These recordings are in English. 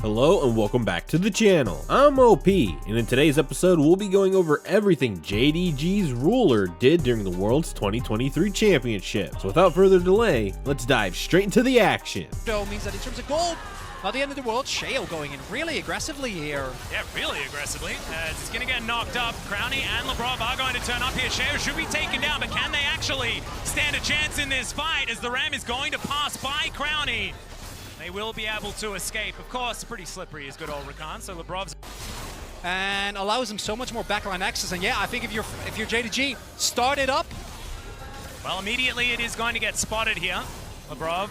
Hello and welcome back to the channel. I'm OP, and in today's episode we'll be going over everything JDG's Ruler did during the Worlds 2023 Championship. So without further delay, let's dive straight into the action. So means that in terms of gold, not the end of the world. Shale going in really aggressively here. Yeah, really aggressively. He's going to get knocked up. Crowny and LeBron are going to turn up here. Shale should be taken down, but can they actually stand a chance in this fight as the Ram is going to pass by Crowny? They will be able to escape. Of course, pretty slippery is good old Rakan, so Lebrov's... And allows him so much more backline access. And yeah, I think if you're JDG, start it up. Well, immediately it is going to get spotted here. Lebrov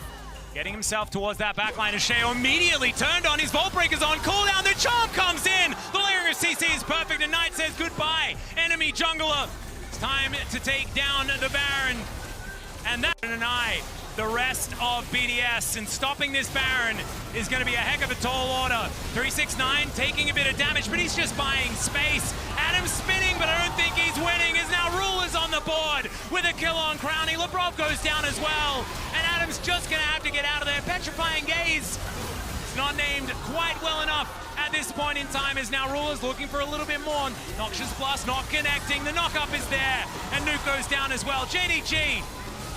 getting himself towards that backline as Sheo immediately turned on his Vault Breakers on cooldown. The Charm comes in. The layering of CC is perfect and Knight says goodbye. Enemy jungler. It's time to take down the Baron. And that and an eye. The rest of BDS, and stopping this Baron is going to be a heck of a tall order. 369 taking a bit of damage, but he's just buying space. Adam's spinning, but I don't think he's winning, as now Ruler's on the board with a kill on Crowny. Lebrov goes down as well, and Adam's just going to have to get out of there. Petrifying Gaze. It's not named quite well enough at this point in time, as now Ruler's looking for a little bit more. Noxious Blast not connecting. The knock-up is there, and Nuke goes down as well. JDG,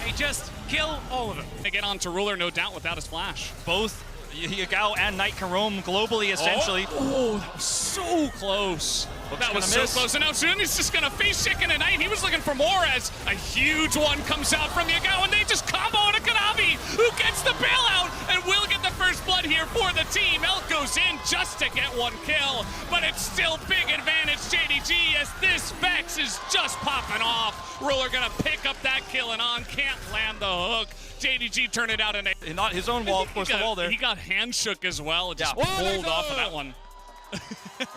they just kill all of them. They get on to Ruler, no doubt, without his flash. Both Yagao and Knight can roam globally, essentially. Oh, that was so close. That was so close. And now soon he's just going to face chicken at Knight. He was looking for more as a huge one comes out from Yagao, and they just combo on a Kanavi, who gets the bailout and will get the first blood here for the team. Elk goes in just to get one kill, but it's still big advantage JDG as this Vex is just popping off. Ruler going to pick up that kill and on can't land the hook. JDG turned it out and not his own wall, of course, the wall there. He got hand shook as well and just pulled off of that one.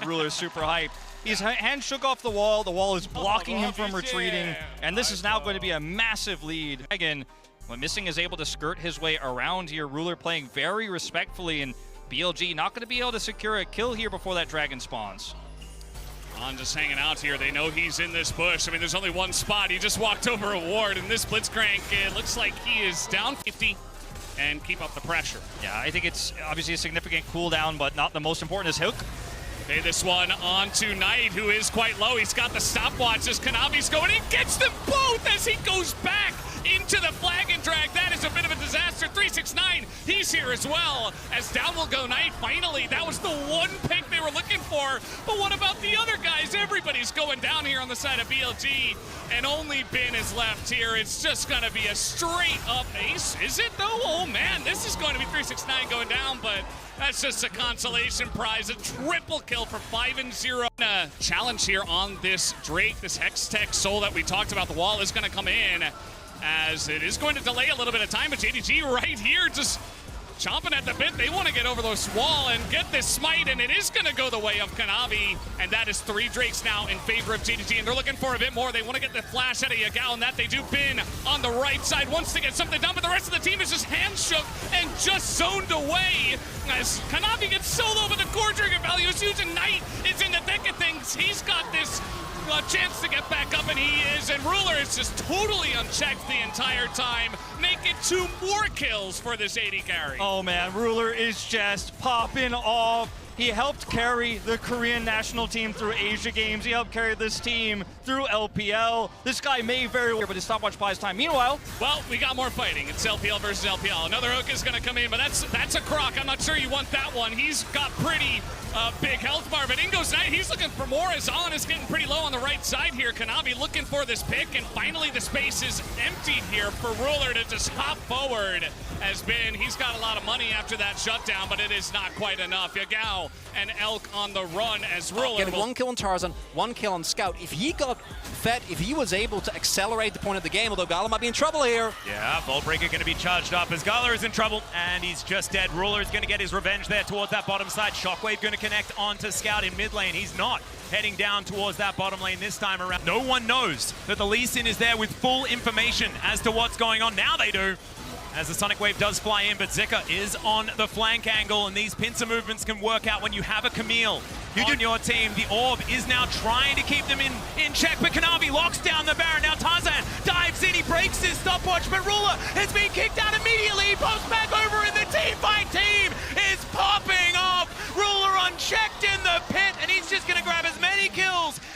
Ruler's super hyped. He's hand shook off the wall is blocking him from retreating, and this is now going to be a massive lead. Again, when Missing is able to skirt his way around here, Ruler playing very respectfully, and BLG not going to be able to secure a kill here before that dragon spawns. On just hanging out here. They know he's in this bush. I mean, there's only one spot. He just walked over a ward, and this Blitzcrank, it looks like he is down 50 and keep up the pressure. Yeah, I think it's obviously a significant cooldown, but not the most important is hook. Okay, this one on to Knight, who is quite low. He's got the stopwatch as Kanavi's going. He gets them both as he goes back into the flag and drag. That is a bit of a disaster. 369, he's here as well. As down will go Knight. Finally, that was the one pick they were looking for. But what about the other guys? Everybody's going down here on the side of BLG, and only Bin is left here. It's just going to be a straight up ace. Is it though? Oh man, this is going to be 369 going down, but that's just a consolation prize. A triple kill for 5-0. Challenge here on this Drake, this Hextech Soul that we talked about. The wall is going to come in, as it is going to delay a little bit of time, but JDG right here just chomping at the bit. They want to get over this wall and get this smite, and it is going to go the way of Kanavi, and that is 3 Drakes now in favor of JDG, and they're looking for a bit more. They want to get the flash out of Yagao, and that they do. Bin on the right side wants to get something done, but the rest of the team is just hand shook and just zoned away as Kanavi gets soloed with the core trigger value. Is using Knight is in the thick of things. He's got this chance to get back up, and he is, and Ruler is just totally unchecked the entire time, making 2 more kills for this AD carry. Oh man, Ruler is just popping off. He helped carry the Korean national team through Asia Games. He helped carry this team through LPL. This guy may very well, but his stopwatch buys time. Meanwhile, well, we got more fighting. It's LPL versus LPL. Another hook is going to come in, but that's a croc. I'm not sure you want that one. He's got pretty big health bar, but in goes Knight. He's looking for more as On is getting pretty low on the right side here. Kanavi looking for this pick, and finally the space is emptied here for Ruler to just hop forward. Has been, he's got a lot of money after that shutdown, but it is not quite enough. Yagao and Elk on the run as Ruler. Getting 1 kill on Tarzan, 1 kill on Scout. If he got fed, if he was able to accelerate the point of the game, although Gala might be in trouble here. Yeah, Vault Breaker going to be charged up as Gala is in trouble, and he's just dead. Ruler is going to get his revenge there towards that bottom side. Shockwave going to connect onto Scout in mid lane. He's not heading down towards that bottom lane this time around. No one knows that the Lee Sin is there with full information as to what's going on. Now they do, as the Sonic Wave does fly in, but Zika is on the flank angle, and these pincer movements can work out when you have a Camille on your team. The Orb is now trying to keep them in check, but Kanavi locks down the Baron. Now Tarzan dives in, he breaks his stopwatch, but Ruler has been kicked out immediately. He pops back over, and the team fight team is popping off.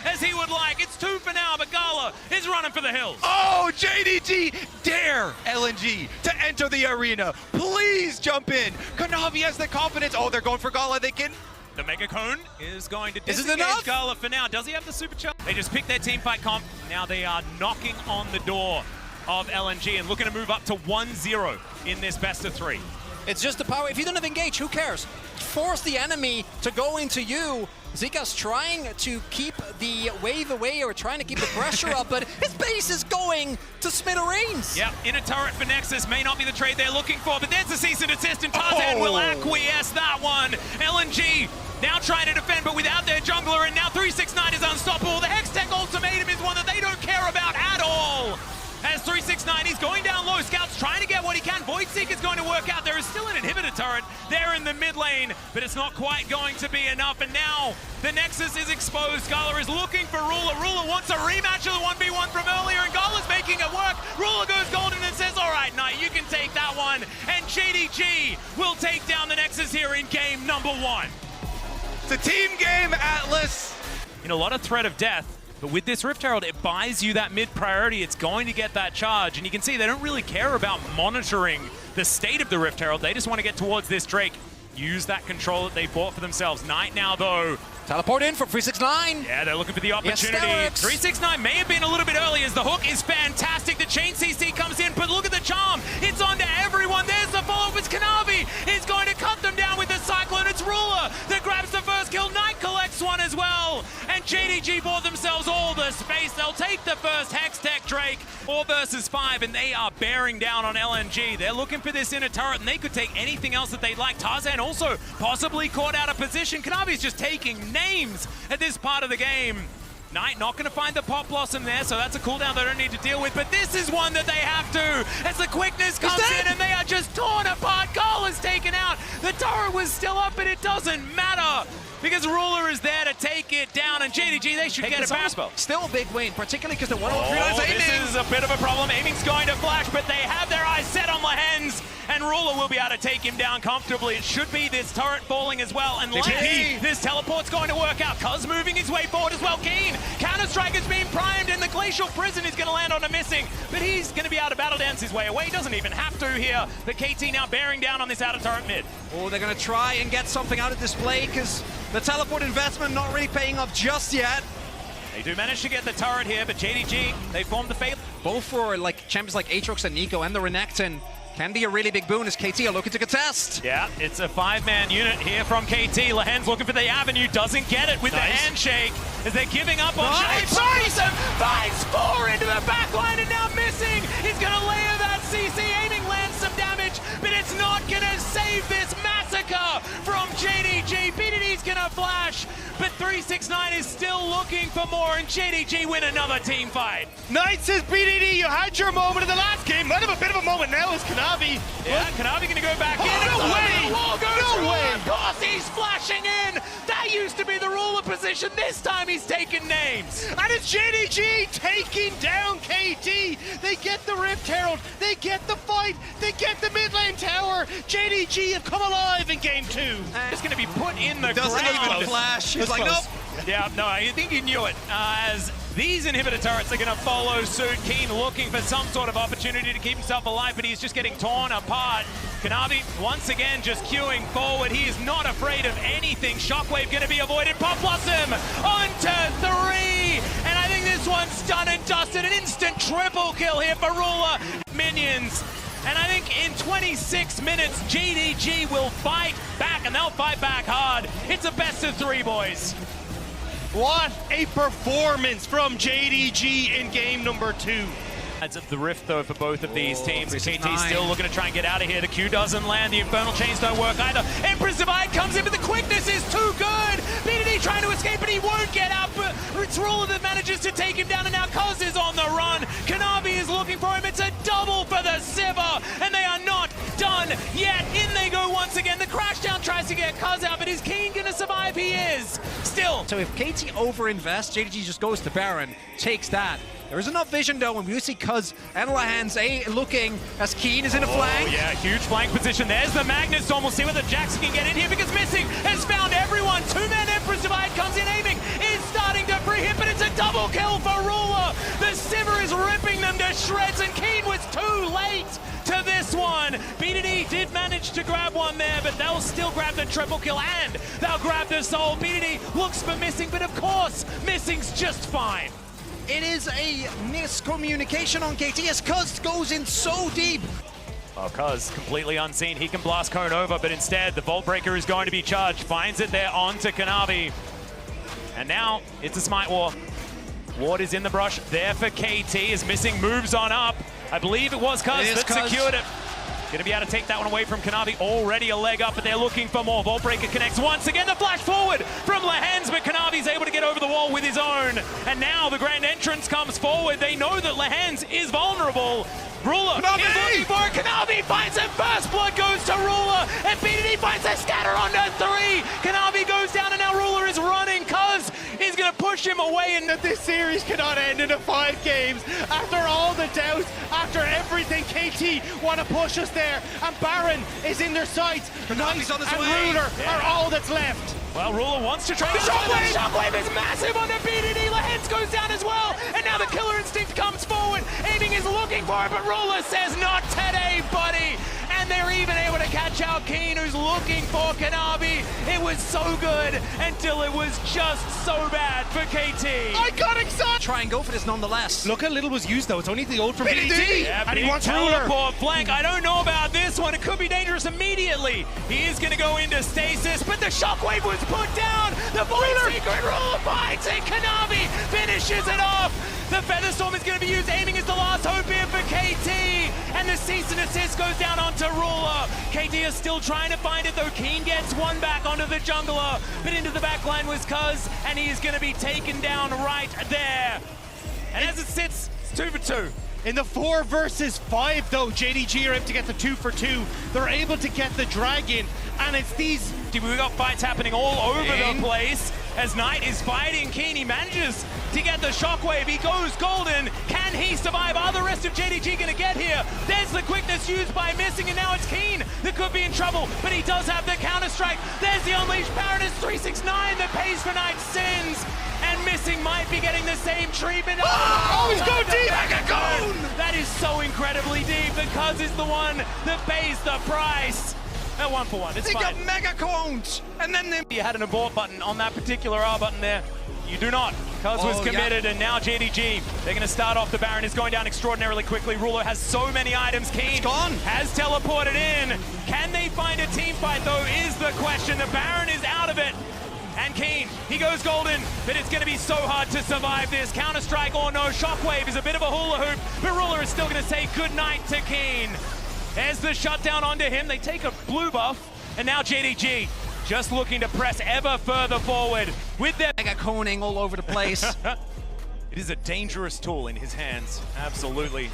as he would like. It's 2 for now, but Gala is running for the hills. Oh, JDG, dare LNG to enter the arena. Please jump in. Kanavi has the confidence. Oh, they're going for Gala. They can. The Mega Cone is going to Is it disengage enough? Gala for now. Does he have the super charge? They just picked their team fight comp. Now they are knocking on the door of LNG and looking to move up to 1-0 in this best of 3. It's just the power. If you don't have engage, who cares? Force the enemy to go into you. Zika's trying to keep the wave away or trying to keep the pressure up, but his base is going to smithereens. Yep, in a turret for Nexus may not be the trade they're looking for, but there's the cease and desist, and Tarzan will acquiesce that one. LNG now trying to defend, but without their jungler, and now 369 is unstoppable. The Hextech ultimatum is one that they don't care about at all. As 369, he's going down low. Scout's trying to get what he can. Voidseek is going to work out. There is still an inhibitor turret there in the mid lane, but it's not quite going to be enough. And now the Nexus is exposed. Gala is looking for Ruler. Ruler wants a rematch of the 1v1 from earlier, and Gala's making it work. Ruler goes golden and says, all right, Knight, you can take that one. And JDG will take down the Nexus here in game number 1. It's a team game, Atlas. In a lot of threat of death, but with this Rift Herald, it buys you that mid priority. It's going to get that charge, and you can see they don't really care about monitoring the state of the Rift Herald. They just want to get towards this Drake, use that control that they bought for themselves. Knight now, though. Teleport in from 369. Yeah, they're looking for the opportunity. Yes, 369 may have been a little bit early as the hook is fantastic. The chain CC comes in, but look at the charm. It's onto everyone. There's the follow-up. It's Kanavi. He's going to cut them down with the Cyclone. It's Ruler that grabs the first kill. Knight collects one as well. And JDG bought themselves all the space. They'll take the first Hextech Drake. 4 versus 5, and they are bearing down on LNG. They're looking for this inner turret, and they could take anything else that they'd like. Tarzan also possibly caught out of position. Kanavi's just taking names at this part of the game. Knight not going to find the Pop Blossom there, so that's a cooldown they don't need to deal with, but this is one that they have to, as the quickness comes in and they are just torn apart. Goal is taken out. The turret was still up, but it doesn't matter because Ruler is there to take it down, and JDG, they should get it back. Still a big win, particularly because the 103 Oh, is aiming. this is a bit of a problem. Aiming's going to flash, but they have their eyes set on Lehens, and Ruler will be able to take him down comfortably. It should be this turret falling as well, and Lehens, this teleport's going to work out. Cuz moving his way forward as well. Keen, Counter-Strike is being primed, and the Glacial Prison is going to land on a missing, but he's going to be able to battle dance his way away. He doesn't even have to here. The KT now bearing down on this outer turret mid. Oh, they're going to try and get something out of this play because the teleport investment not really paying off just yet. They do manage to get the turret here, but JDG, they formed the fail. Both for like champions like Aatrox and Nico and the Renekton can be a really big boon as KT are looking to contest. Yeah, it's a 5-man unit here from KT. Lehens looking for the avenue, doesn't get it with the handshake as they're giving up on Shane. Finds 4 into the backline and now missing. He's going to layer that CC, aiming lands some damage, but it's not going to save this massacre from JDG. BDD's going to flash, but 369 is still looking for more, and JDG win another team fight. Knight says, BDD, you had your moment in the last game. Might have a bit of a moment now as Kanavi. Yeah, Kanavi going to go back in. No way! No way! Of course he's flashing in! That used to be the Ruler position. This time he's taking names. And it's JDG taking down KT. They get the Rift Herald. They get the fight. They get the mid lane tower. JDG have come alive in game 2. It's going to be put in the Doesn't ground. even flash. He's like, nope. Yeah, no, I think he knew it. As these inhibitor turrets are going to follow suit. Keen looking for some sort of opportunity to keep himself alive, but he's just getting torn apart. Kanavi, once again, just queuing forward. He is not afraid of anything. Shockwave going to be avoided. Pop Blossom onto 3. And I think this one's done and dusted. An instant triple kill here for Ruler. Minions. And I think in 26 minutes, JDG will fight back, and they'll fight back hard. It's a best of 3, boys. What a performance from JDG in game number 2. Of the rift, though, for both of these teams. KT 369. still looking to try and get out of here. The Q doesn't land. The Infernal Chains don't work either. Empress Divide comes in, but the quickness is too good. BDD trying to escape, but he won't get out. But it's Ruler that manages to take him down, and now Cuz is on the run. Kanavi is looking for him. It's a double for the Sivir, and they are not done yet. In they go once again. The Crashdown tries to get Cuz out, but is Keen going to survive? He is. Still. So if KT overinvests, JDG just goes to Baron, takes that. There is enough vision though, and we see Cuz and Lehens looking as Keen is in a flank. Yeah, huge flank position. There's the Magnet Storm. We'll see whether Jackson can get in here because Missing has found everyone. 2-man Empress Divide comes in aiming. Is starting to free hit, but it's kill for Ruler. The Sivir is ripping them to shreds, and Keen was too late to this one. BDD did manage to grab one there, but they'll still grab the triple kill, and they'll grab the soul. BDD looks for Missing, but of course, Missing's just fine. It is a miscommunication on KT as Cuz goes in so deep. Oh, Cuz completely unseen. He can blast Cone over, but instead the Vault Breaker is going to be charged. Finds it there onto Kanavi. And now it's a Smite War. Ward is in the brush there for KT as Missing moves on up. I believe it was Cuz that secured it. Gonna be able to take that one away from Kanavi. Already a leg up, but they're looking for more. Vault Breaker connects once again. The flash forward from Lehens, but Kanavi's able to get over the wall with his own. And now the Grand Entrance comes forward. They know that Lehens is vulnerable. Ruler is looking for it. Kanavi finds it. First blood goes to Ruler, and BDD finds a scatter onto 3. Kanavi goes down, and now Ruler is running. Cuz is going to push him away, and That this series cannot end in 5 games. After all the doubt, after everything, KT want to push us there, and Baron is in their sights. Kanavi's on his and way. Ruler are all that's left. well, Ruler wants to try the Shockwave. The Shockwave is massive on the BDD. Lehens goes down as well, and now the Killer Instinct comes forward. Aiming is looking for it, but Ruler says, not today, buddy. And they're even able to catch out Keen, who's looking for Kanavi. It was so good until it was just so bad for KT. I got excited. Try and go for this nonetheless. Look how little was used though. It's only the old from BDD. Yeah, and he big wants Ruler. teleport flank. I don't know about this one. It could be dangerous immediately. He is going to go into stasis, but the Shockwave was put down. The Void Secret Ruler finds it. Kanavi finishes it off. The Featherstorm is going to be used. Aiming is the last hope here for KT. And the cease and assist goes down onto Ruler. KT is still trying to find it though. Keen gets one back onto the jungler. But into the back line was Cuz, and he is going to be taken down right there. And as it sits, it's 2 for 2. In the 4 versus 5 though, JDG are able to get the 2 for 2. They're able to get the dragon, and it's these... We got fights happening all over the place. As Knight is fighting Keen, he manages to get the Shockwave. He goes golden. Can he survive? Are the rest of JDG going to get here? There's the quickness used by Missing, and now it's Keen that could be in trouble, but he does have the counter-strike. There's the Unleashed Baroness 369 that pays for Knight's sins. And Missing might be getting the same treatment. Oh, he's going deep! That is so incredibly deep. The Cuz is the one that pays the price. At 1 for 1, it's They fine. got mega cones, and then they... You had an abort button on that particular R button there. You do not. Cuz was committed, and now JDG, they're going to start off. The Baron is going down extraordinarily quickly. Ruler has so many items. Keen has teleported in. Can they find a team fight, though, is the question. The Baron is out of it. And Keen, he goes golden, but it's going to be so hard to survive this. Counter-strike or no, Shockwave is a bit of a hula hoop, but Ruler is still going to say goodnight to Keen. There's the shutdown onto him. They take a blue buff, and now JDG just looking to press ever further forward with their mega coning all over the place. It is a dangerous tool in his hands, absolutely,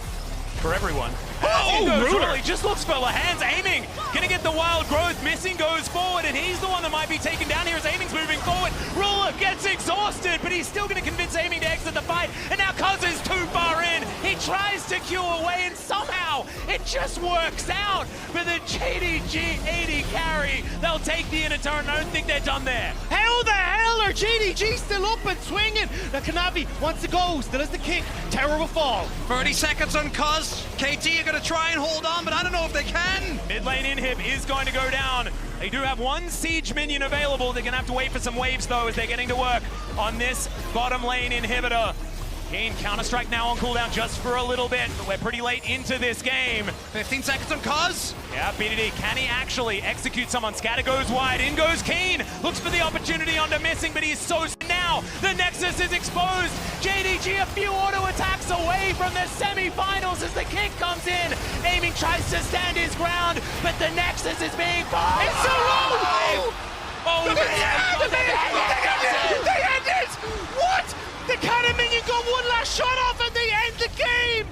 for everyone. Ruler! He just looks for Lehens, Aiming, gonna get the wild growth. Missing goes forward, and he's the one that might be taken down here as Aiming's moving forward. Ruler gets exhausted, but he's still gonna convince Aiming to exit the fight, and now Cuz is too far in. He tries to queue away, and somehow it just works out for the JDG 80 carry. They'll take the inner turret, and I don't think they're done there. How the hell are JDG still up and swinging? Now Kanavi wants to go, still has the kick. Tower will fall. 30 seconds on Cuz. KT are going to try and hold on, but I don't know if they can. Mid lane inhib is going to go down. They do have one siege minion available. They're going to have to wait for some waves, though, as they're getting to work on this bottom lane inhibitor. Keen Counter-Strike now on cooldown just for a little bit, but we're pretty late into this game. 15 seconds on Cuz. Yeah, BDD, can he actually execute someone? Scatter goes wide, in goes Keen. Looks for the opportunity onto Missing, but he's so... Now, the Nexus is exposed. JDG a few auto attacks away from the semifinals as the kick comes in. Aiming tries to stand his ground, but the Nexus is being fired. It's so low! Oh, They end it! What? The cannon minion got one last shot off and they end the game!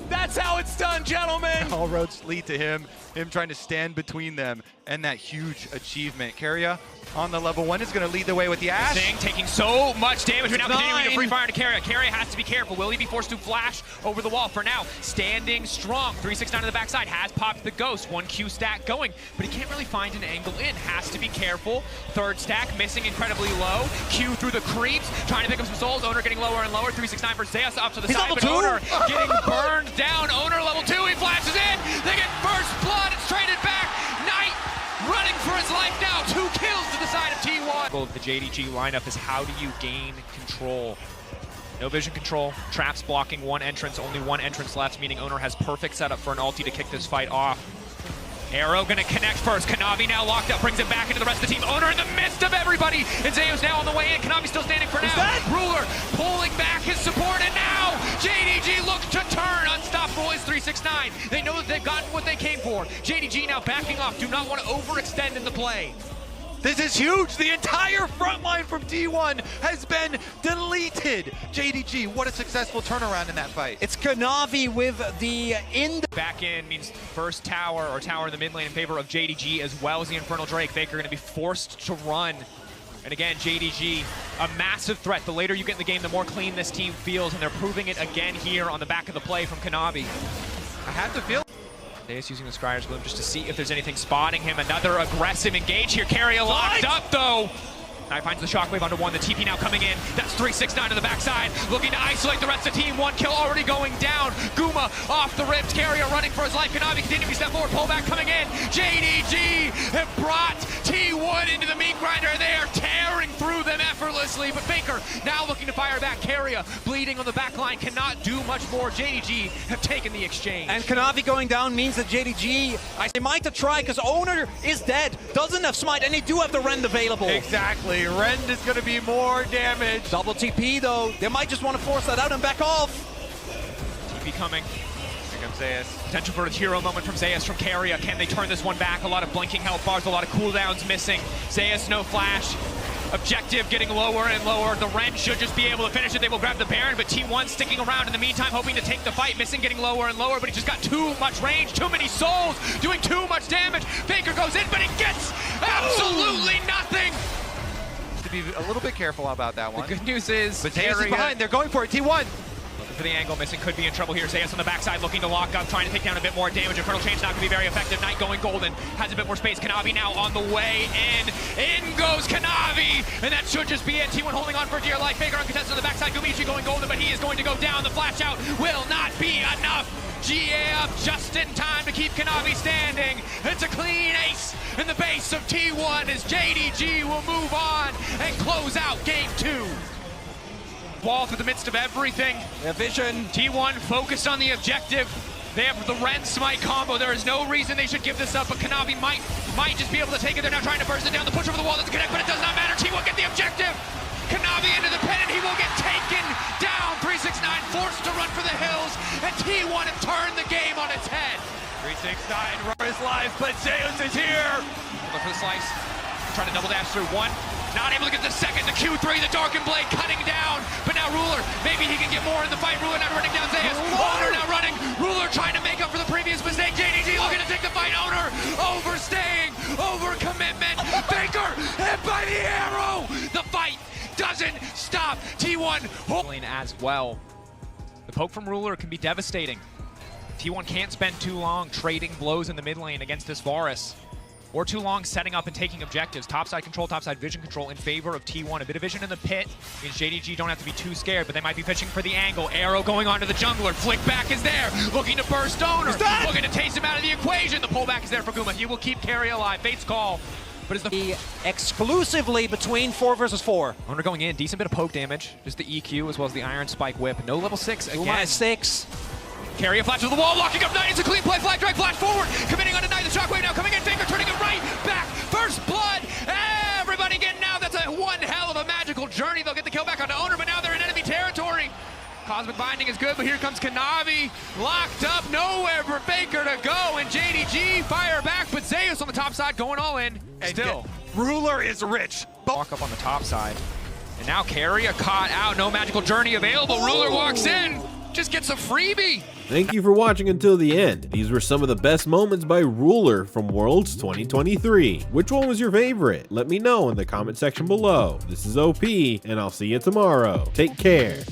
That's how it's done, gentlemen. All roads lead to him trying to stand between them and that huge achievement. Keria, on the level 1 is going to lead the way with the Ash. Sing taking so much damage, but now continuing to free fire to Carrier. Carrier has to be careful. Will he be forced to flash over the wall? For now, standing strong. 369 to the backside, has popped the Ghost. 1 Q stack going, but he can't really find an angle in. Has to be careful. 3rd stack missing incredibly low. Q through the creeps, trying to pick up some souls. Owner getting lower and lower. 369 for Zeus up to the side, but Owner getting burned down. Owner level 2, he flashes in. They get first blood, it's traded back. Knight running for his life now. 2 kills to the side of T1. The JDG lineup is how do you gain control? No vision control, traps blocking 1 entrance, only 1 entrance left, meaning Owner has perfect setup for an ulti to kick this fight off. Arrow gonna connect first. Kanavi now locked up, brings it back into the rest of the team. Owner in the midst of everybody. And Zeus now on the way in. Kanavi still standing for now. Ruler pulling back his support, and now JDG looks to turn. Unstoppable is 369. They know that they've gotten what they came for. JDG now backing off. Do not want to overextend in the play. This is huge. The entire front line from T1 has been deleted. JDG, what a successful turnaround in that fight. It's Kanavi with the Back in means first tower or tower in the mid lane in favor of JDG, as well as the Infernal Drake. Faker going to be forced to run. And again, JDG, a massive threat. The later you get in the game, the more clean this team feels, and they're proving it again here on the back of the play from Kanavi. I have to feel. Zeus using the Scryer's Bloom just to see if there's anything spotting him. Another aggressive engage here. Carrier locked up though. Knight finds the shockwave onto 1. The TP now coming in. That's 369 to the backside. Looking to isolate the rest of the team. 1 kill already going down. Guma off the ribs. Carrier running for his life. Kanavi continuing to step forward. Pullback coming in. JDG have brought T1 into the meat grinder. They are tearing through them effortlessly. But Faker now looking to fire back. Carrier bleeding on the back line. Cannot do much more. JDG have taken the exchange. And Kanavi going down means that JDG, they might have tried because Owner is dead. Doesn't have smite, and they do have the Rend available. Exactly. Rend is going to be more damage. Double TP though. They might just want to force that out and back off. TP coming. Here comes Zeus. Potential for a hero moment from Zeus from Carrier. Can they turn this one back? A lot of blinking health bars, a lot of cooldowns missing. Zeus, no flash. Objective getting lower and lower. The Ren should just be able to finish it. They will grab the Baron, but T1 sticking around in the meantime, hoping to take the fight. Missing, getting lower and lower, but he just got too much range, too many souls, doing too much damage. Faker goes in, but he gets absolutely nothing. To be a little bit careful about that one. The good news is, But Zeus is behind. They're going for it. T1. looking for the angle, missing, could be in trouble here. Zeus on the backside looking to lock up, trying to take down a bit more damage. Infernal Chain's not going to be very effective. Knight going golden, has a bit more space. Kanavi now on the way in. In goes Kanavi, and that should just be it. T1 holding on for dear life. Faker uncontested on the backside. Gumichi going golden, but he is going to go down. The flash out will not be enough. GA up just in time to keep Kanavi standing. It's a clean ace in the base of T1 as JDG will move on and close out game 2. Wall through the midst of everything. Vision. T1 focused on the objective. They have the Ren Smite combo. There is no reason they should give this up, but Kanavi might just be able to take it. They're now trying to burst it down. The push over the wall doesn't connect, but it does not matter. T1 get the objective. Kanavi into the pin, and he will get taken down. 369 forced to run for the hills, and T1 have turned the game on its head. 369 run his life, but Zeus is here. Look for the slice. Trying to double dash through one. Not able to get the second. The Q3, the Darkened Blade cutting down. But now Ruler, maybe he can get more in the fight. Ruler now running down Zeus. Owner now running. Ruler trying to make up for the previous mistake. JDG looking to take the fight. Owner overstaying, over commitment. Faker hit by the arrow. The fight doesn't stop. T1 holding as well. The poke from Ruler can be devastating. T1 can't spend too long trading blows in the mid lane against this Varus, or too long setting up and taking objectives. Topside control, topside vision control in favor of T1. A bit of vision in the pit means JDG don't have to be too scared, but they might be fishing for the angle. Arrow going onto the jungler. Flick back is there, looking to burst Owner, looking to taste him out of the equation. The pullback is there for Guma. He will keep Carry alive. Fate's call. But is the exclusively between 4 versus 4. Owner going in, decent bit of poke damage. Just the EQ as well as the Iron Spike Whip. No level 6 again. Guma 6. Carry a flash to the wall, locking up Knight. It's a clean play. Flag drag, flash forward. Committing on to Knight. The shockwave now coming in. Faker turning it right back. First blood. Everybody getting out. That's a one hell of a magical journey. They'll get the kill back onto Owner, but now they're in enemy territory. Cosmic Binding is good, but here comes Kanavi. Locked up, nowhere for Faker to go, and JDG fire back, but Zeus on the top side going all in. Still. Ruler is rich. Walk up on the top side. And now Carrier caught out. No magical journey available. Ruler walks in. just gets a freebie. Thank you for watching until the end. These were some of the best moments by Ruler from Worlds 2023. Which one was your favorite? Let me know in the comment section below. This is OP, and I'll see you tomorrow. Take care.